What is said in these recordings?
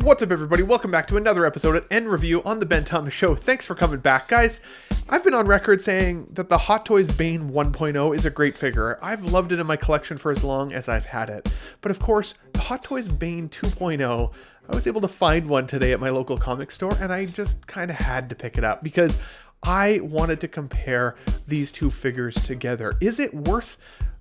What's up, everybody? Welcome back to another episode of End Review on the Bane 2.0 show. Thanks for coming back, guys. I've been on record saying that the Hot Toys Bane 1.0 is a great figure. I've loved it in my collection for as long as I've had it. But of course, the Hot Toys Bane 2.0, I was able to find one today at my local comic store, and I just kind of had to pick it up because I wanted to compare these two figures together. Is it worth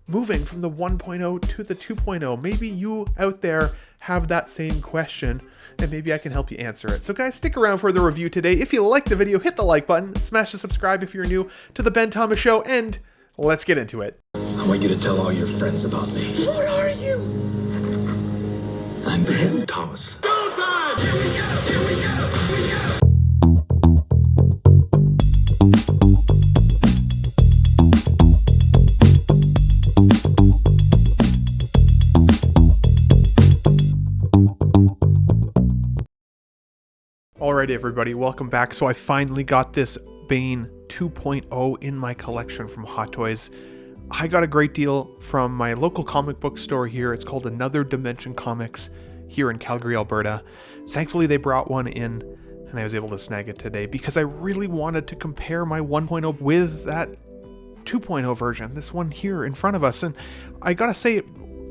moving from the 1.0 to the 2.0? Maybe you out there have that same question, and maybe I can help you answer it. So guys, stick around for the review today. If you like the video, hit the like button, smash the subscribe if you're new to the Bane 2.0 show, and let's get into it. I want you to tell all your friends about me. What are you? I'm Bane Thomas. Go time! Here we go, here we go, here we go! Alright everybody, welcome back. So I finally got this Bane 2.0 in my collection from Hot Toys. I got a great deal from my local comic book store here. It's called Another Dimension Comics here in Calgary, Alberta. Thankfully they brought one in and I was able to snag it today because I really wanted to compare my 1.0 with that 2.0 version, this one here in front of us. And I gotta say,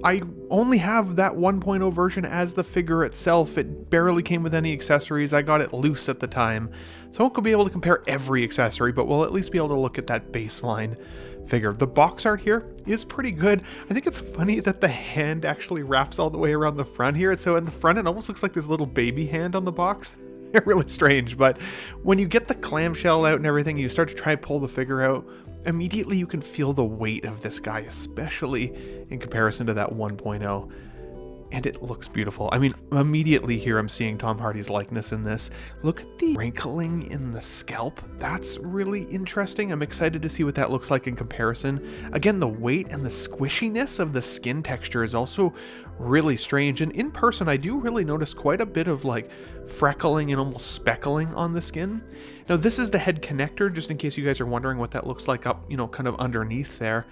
I only have that 1.0 version as the figure itself. It barely came with any accessories. I got it loose at the time. So I won't be able to compare every accessory, but we'll at least be able to look at that baseline figure. The box art here is pretty good. I think it's funny that the hand actually wraps all the way around the front here. So in the front, it almost looks like this little baby hand on the box. They're really strange, but when you get the clamshell out and everything, you start to try and pull the figure out, immediately you can feel the weight of this guy, especially in comparison to that 1.0. And it looks beautiful. I mean, immediately here I'm seeing Tom Hardy's likeness in this. Look at the wrinkling in the scalp. That's really interesting. I'm excited to see what that looks like in comparison. Again, the weight and the squishiness of the skin texture is also really strange. And in person, I do really notice quite a bit of like freckling and almost speckling on the skin. Now, this is the head connector, just in case you guys are wondering what that looks like up, kind of underneath there.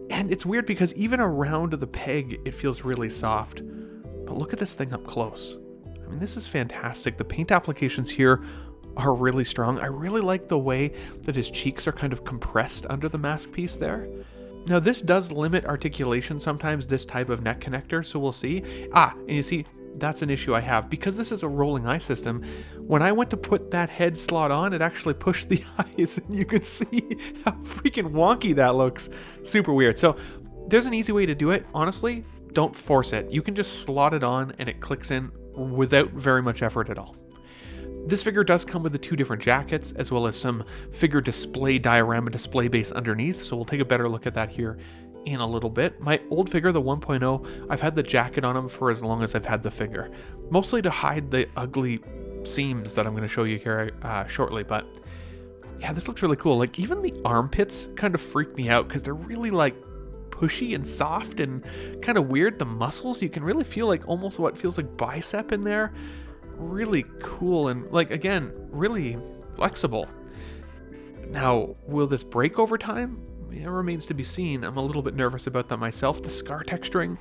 And it's weird because even around the peg, it feels really soft. But look at this thing up close. I mean, this is fantastic. The paint applications here are really strong. I really like the way that his cheeks are kind of compressed under the mask piece there. Now, this does limit articulation sometimes, this type of neck connector, so we'll see. And you see, that's an issue I have. Because this is a rolling eye system, when I went to put that head slot on, it actually pushed the eyes, and you can see how freaking wonky that looks. Super weird. So there's an easy way to do it. Honestly, don't force it. You can just slot it on and it clicks in without very much effort at all. This figure does come with the two different jackets, as well as some figure display diorama display base underneath, so we'll take a better look at that here in a little bit. My old figure, the 1.0, I've had the jacket on him for as long as I've had the figure, mostly to hide the ugly seams that I'm going to show you here shortly. But yeah, this looks really cool. Like, even the armpits kind of freak me out because they're really like pushy and soft and kind of weird. The muscles, you can really feel like almost what feels like bicep in there. Really cool and, like, again, really flexible. Now, will this break over time? It remains to be seen. I'm a little bit nervous about that myself. The scar texturing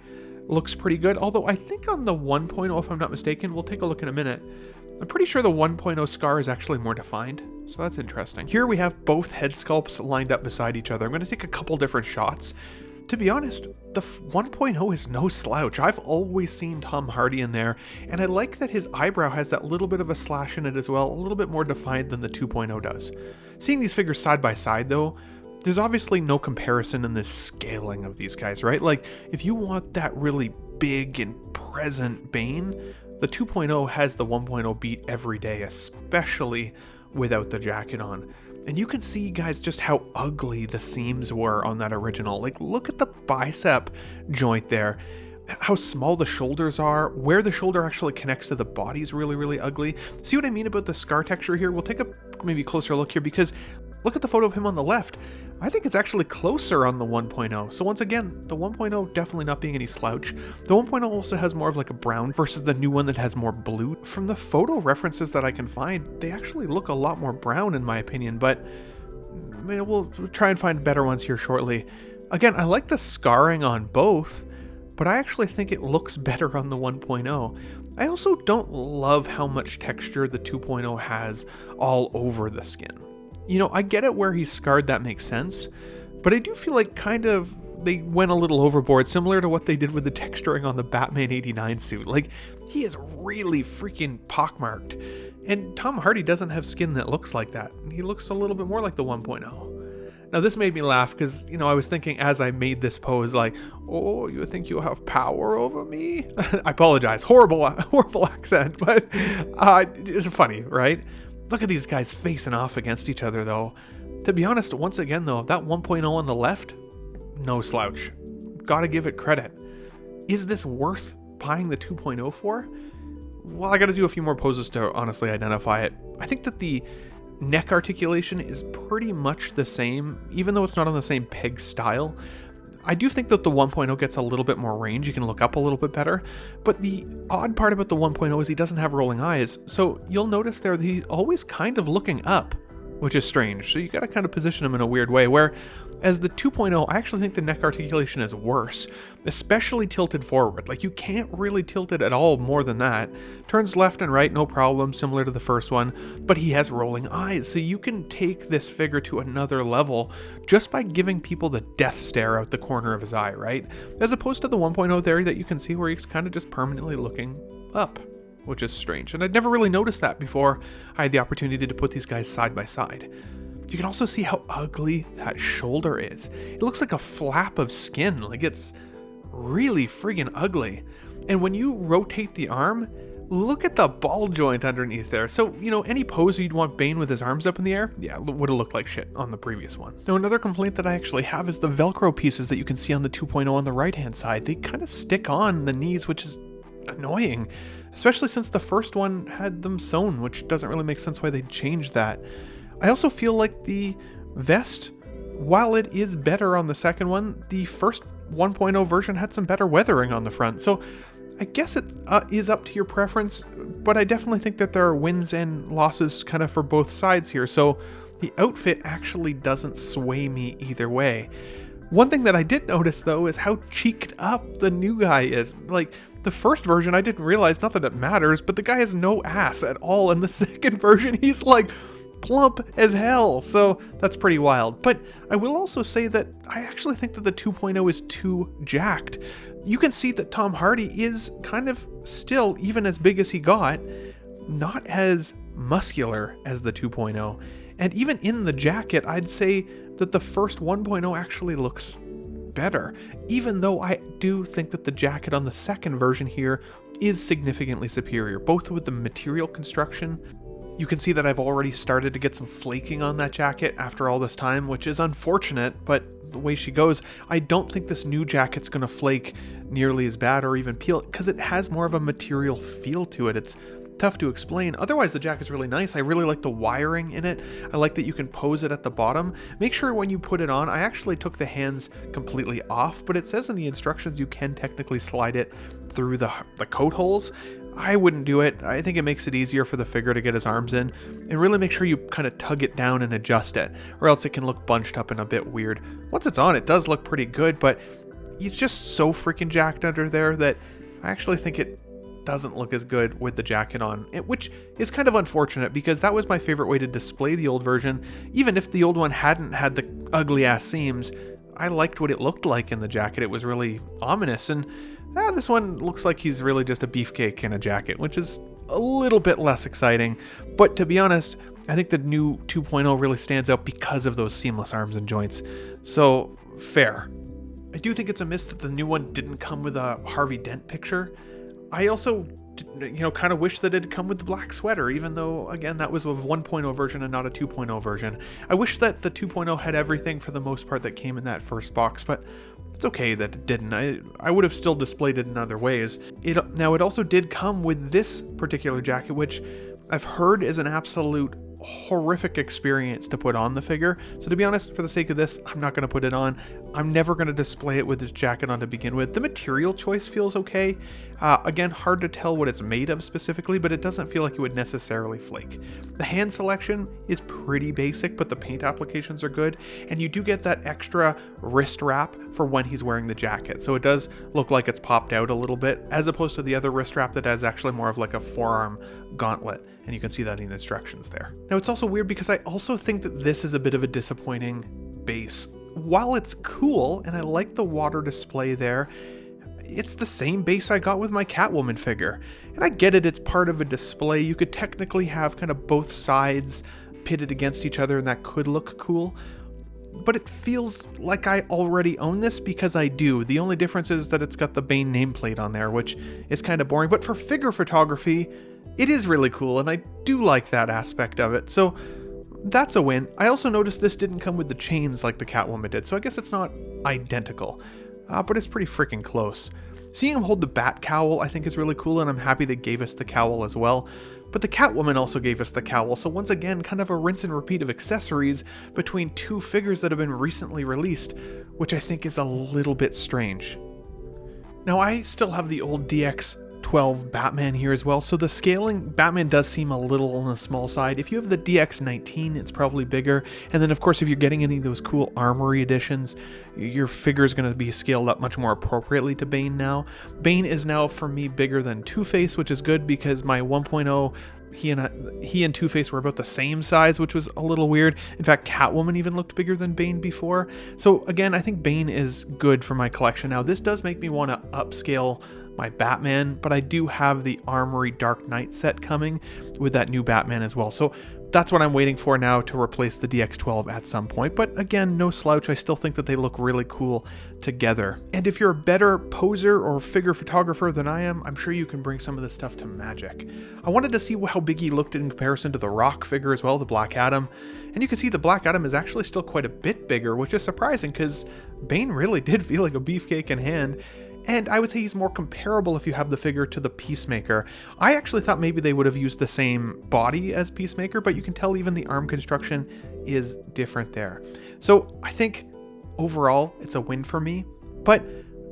looks pretty good, although I think on the 1.0, if I'm not mistaken, we'll take a look in a minute, I'm pretty sure the 1.0 scar is actually more defined, so that's interesting. Here we have both head sculpts lined up beside each other. I'm going to take a couple different shots. To be honest, the 1.0 is no slouch. I've always seen Tom Hardy in there, and I like that his eyebrow has that little bit of a slash in it as well, a little bit more defined than the 2.0 does. Seeing these figures side by side though, there's obviously no comparison in this scaling of these guys, right? Like, if you want that really big and present Bane, the 2.0 has the 1.0 beat every day, especially without the jacket on. And you can see, guys, just how ugly the seams were on that original. Like, look at the bicep joint there. How small the shoulders are. Where the shoulder actually connects to the body is really, really ugly. See what I mean about the scar texture here? We'll take a maybe closer look here because look at the photo of him on the left. I think it's actually closer on the 1.0. So once again, the 1.0 definitely not being any slouch. The 1.0 also has more of like a brown versus the new one that has more blue. From the photo references that I can find, they actually look a lot more brown in my opinion, but we'll try and find better ones here shortly. Again, I like the scarring on both, but I actually think it looks better on the 1.0. I also don't love how much texture the 2.0 has all over the skin. I get it where he's scarred, that makes sense, but I do feel like kind of they went a little overboard, similar to what they did with the texturing on the Batman 89 suit. Like, he is really freaking pockmarked. And Tom Hardy doesn't have skin that looks like that. He looks a little bit more like the 1.0. Now, this made me laugh because, I was thinking as I made this pose, like, oh, you think you have power over me? I apologize. Horrible accent, but it's funny, right? Look at these guys facing off against each other, though. To be honest, once again, though, that 1.0 on the left, no slouch. Gotta give it credit. Is this worth buying the 2.0 for? Well, I gotta do a few more poses to honestly identify it. I think that the neck articulation is pretty much the same, even though it's not on the same peg style. I do think that the 1.0 gets a little bit more range. You can look up a little bit better. But the odd part about the 1.0 is he doesn't have rolling eyes. So you'll notice there that he's always kind of looking up, which is strange. So you gotta kind of position him in a weird way, where as the 2.0, I actually think the neck articulation is worse, especially tilted forward. Like, you can't really tilt it at all more than that. Turns left and right, no problem, similar to the first one, but he has rolling eyes, so you can take this figure to another level just by giving people the death stare out the corner of his eye, right? As opposed to the 1.0 there that you can see where he's kind of just permanently looking up, which is strange. And I'd never really noticed that before I had the opportunity to put these guys side by side. You can also see how ugly that shoulder is. It looks like a flap of skin. Like, it's really friggin' ugly. And when you rotate the arm, look at the ball joint underneath there. So, any pose you'd want Bane with his arms up in the air, yeah, would have looked like shit on the previous one. Now, another complaint that I actually have is the Velcro pieces that you can see on the 2.0 on the right-hand side. They kind of stick on the knees, which is annoying, especially since the first one had them sewn, which doesn't really make sense why they changed that. I also feel like the vest, while it is better on the second one, the first 1.0 version had some better weathering on the front. So I guess it is up to your preference, but I definitely think that there are wins and losses kind of for both sides here. So the outfit actually doesn't sway me either way. One thing that I did notice, though, is how cheeked up the new guy is. Like, the first version, I didn't realize, not that it matters, but the guy has no ass at all. In the second version, he's like plump as hell, so that's pretty wild. But I will also say that I actually think that the 2.0 is too jacked. You can see that Tom Hardy is kind of still, even as big as he got, not as muscular as the 2.0. And even in the jacket, I'd say that the first 1.0 actually looks better, even though I do think that the jacket on the second version here is significantly superior, both with the material construction. You can see that I've already started to get some flaking on that jacket after all this time, which is unfortunate, but the way she goes, I don't think this new jacket's going to flake nearly as bad or even peel, because it has more of a material feel to it. It's tough to explain. Otherwise, the jacket's really nice. I really like the wiring in it. I like that you can pose it at the bottom. Make sure when you put it on, I actually took the hands completely off, but it says in the instructions you can technically slide it through the coat holes. I wouldn't do it. I think it makes it easier for the figure to get his arms in, and really make sure you kind of tug it down and adjust it, or else it can look bunched up and a bit weird. Once it's on, it does look pretty good, but he's just so freaking jacked under there that I actually think it doesn't look as good with the jacket on, which is kind of unfortunate because that was my favorite way to display the old version. Even if the old one hadn't had the ugly ass seams, I liked what it looked like in the jacket. It was really ominous, and this one looks like he's really just a beefcake in a jacket, which is a little bit less exciting. But to be honest, I think the new 2.0 really stands out because of those seamless arms and joints. So, fair. I do think it's a miss that the new one didn't come with a Harvey Dent picture. I also, kind of wish that it had come with the black sweater, even though, again, that was a 1.0 version and not a 2.0 version. I wish that the 2.0 had everything for the most part that came in that first box, but it's okay that it didn't. I would have still displayed it in other ways. It also did come with this particular jacket, which I've heard is an absolute horrific experience to put on the figure. So to be honest, for the sake of this, I'm not going to put it on. I'm never going to display it with this jacket on to begin with. The material choice feels okay. Again, hard to tell what it's made of specifically, but it doesn't feel like it would necessarily flake. The hand selection is pretty basic, but the paint applications are good, and you do get that extra wrist wrap for when he's wearing the jacket. So it does look like it's popped out a little bit, as opposed to the other wrist strap that has actually more of like a forearm gauntlet. And you can see that in the instructions there. Now it's also weird because I also think that this is a bit of a disappointing base. While it's cool and I like the water display there, it's the same base I got with my Catwoman figure. And I get it, it's part of a display. You could technically have kind of both sides pitted against each other and that could look cool. But it feels like I already own this because I do. The only difference is that it's got the Bane nameplate on there, which is kind of boring. But for figure photography, it is really cool and I do like that aspect of it. So that's a win. I also noticed this didn't come with the chains like the Catwoman did, so I guess it's not identical. But it's pretty freaking close. Seeing him hold the bat cowl I think is really cool, and I'm happy they gave us the cowl as well. But the Catwoman also gave us the cowl, so once again, kind of a rinse and repeat of accessories between two figures that have been recently released, which I think is a little bit strange. Now I still have the old DX12 Batman here as well, so the scaling, Batman does seem a little on the small side. If you have the DX19, it's probably bigger, and then of course if you're getting any of those cool Armory editions, your figure is going to be scaled up much more appropriately to Bane now. Bane is now for me bigger than Two-Face, which is good because my 1.0, he and Two-Face were about the same size, which was a little weird. In fact, Catwoman even looked bigger than Bane before. So again, I think Bane is good for my collection. Now this does make me want to upscale my Batman, but I do have the Armory Dark Knight set coming with that new Batman as well. So that's what I'm waiting for now to replace the DX12 at some point. But again, no slouch. I still think that they look really cool together. And if you're a better poser or figure photographer than I am, I'm sure you can bring some of this stuff to Magic. I wanted to see how big he looked in comparison to the Rock figure as well, the Black Adam. And you can see the Black Adam is actually still quite a bit bigger, which is surprising because Bane really did feel like a beefcake in hand. And I would say he's more comparable if you have the figure to the Peacemaker. I actually thought maybe they would have used the same body as Peacemaker, but you can tell even the arm construction is different there. So I think overall it's a win for me. But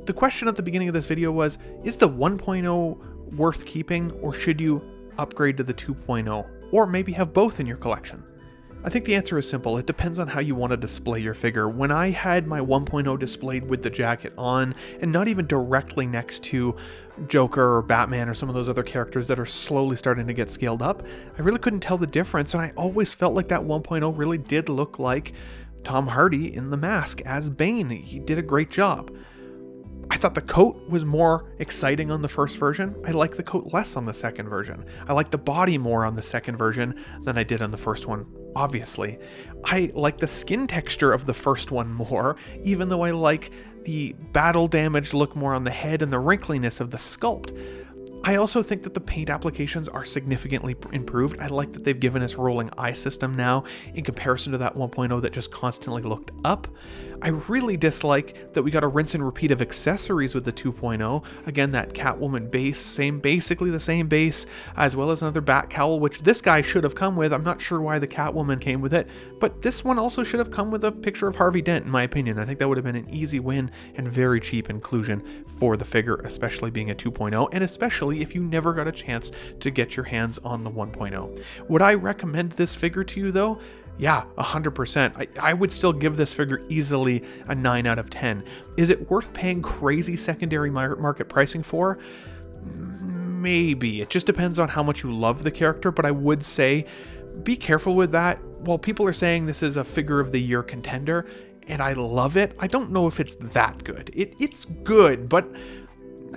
the question at the beginning of this video was, is the 1.0 worth keeping, or should you upgrade to the 2.0? Or maybe have both in your collection? I think the answer is simple. It depends on how you want to display your figure. When I had my 1.0 displayed with the jacket on, and not even directly next to Joker or Batman or some of those other characters that are slowly starting to get scaled up, I really couldn't tell the difference, and I always felt like that 1.0 really did look like Tom Hardy in The Mask as Bane. He did a great job. I thought the coat was more exciting on the first version. I like the coat less on the second version. I like the body more on the second version than I did on the first one, obviously. I like the skin texture of the first one more, even though I like the battle damage look more on the head and the wrinkliness of the sculpt. I also think that the paint applications are significantly improved. I like that they've given us rolling eye system now in comparison to that 1.0 that just constantly looked up. I really dislike that we got a rinse and repeat of accessories with the 2.0. Again, that Catwoman base, basically the same base, as well as another bat cowl, which this guy should have come with. I'm not sure why the Catwoman came with it, but this one also should have come with a picture of Harvey Dent, in my opinion. I think that would have been an easy win and very cheap inclusion for the figure, especially being a 2.0, and especially if you never got a chance to get your hands on the 1.0. Would I recommend this figure to you though? Yeah, 100%. I would still give this figure easily a 9 out of 10. Is it worth paying crazy secondary market pricing for? Maybe. It just depends on how much you love the character, but I would say be careful with that. While people are saying this is a figure of the year contender, and I love it, I don't know if it's that good. It's good, but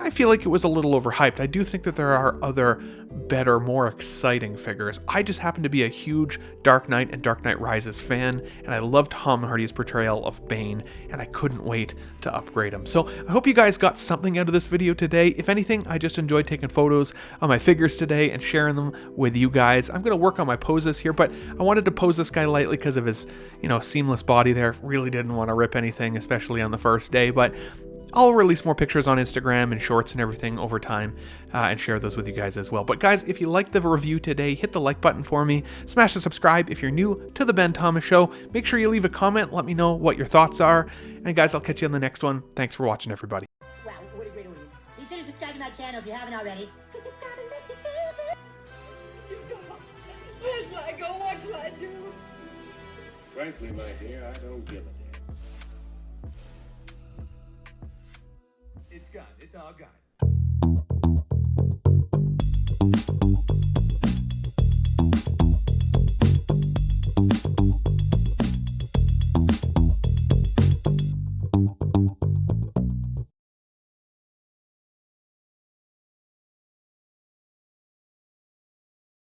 I feel like it was a little overhyped. I do think that there are other better, more exciting figures. I just happen to be a huge Dark Knight and Dark Knight Rises fan, and I loved Tom Hardy's portrayal of Bane, and I couldn't wait to upgrade him. So I hope you guys got something out of this video today. If anything, I just enjoyed taking photos of my figures today and sharing them with you guys. I'm going to work on my poses here, but I wanted to pose this guy lightly because of his, seamless body there. Really didn't want to rip anything, especially on the first day, but I'll release more pictures on Instagram and shorts and everything over time and share those with you guys as well. But guys, if you liked the review today, hit the like button for me. Smash the subscribe if you're new to the Ben Thomas Show. Make sure you leave a comment. Let me know what your thoughts are. And guys, I'll catch you on the next one. Thanks for watching, everybody. Wow, what a great audience. Be sure to subscribe to my channel if you haven't already. Because subscribing makes you feel good. Where shall I go? What shall I do? Frankly, my dear, I don't give a damn. it's all gone.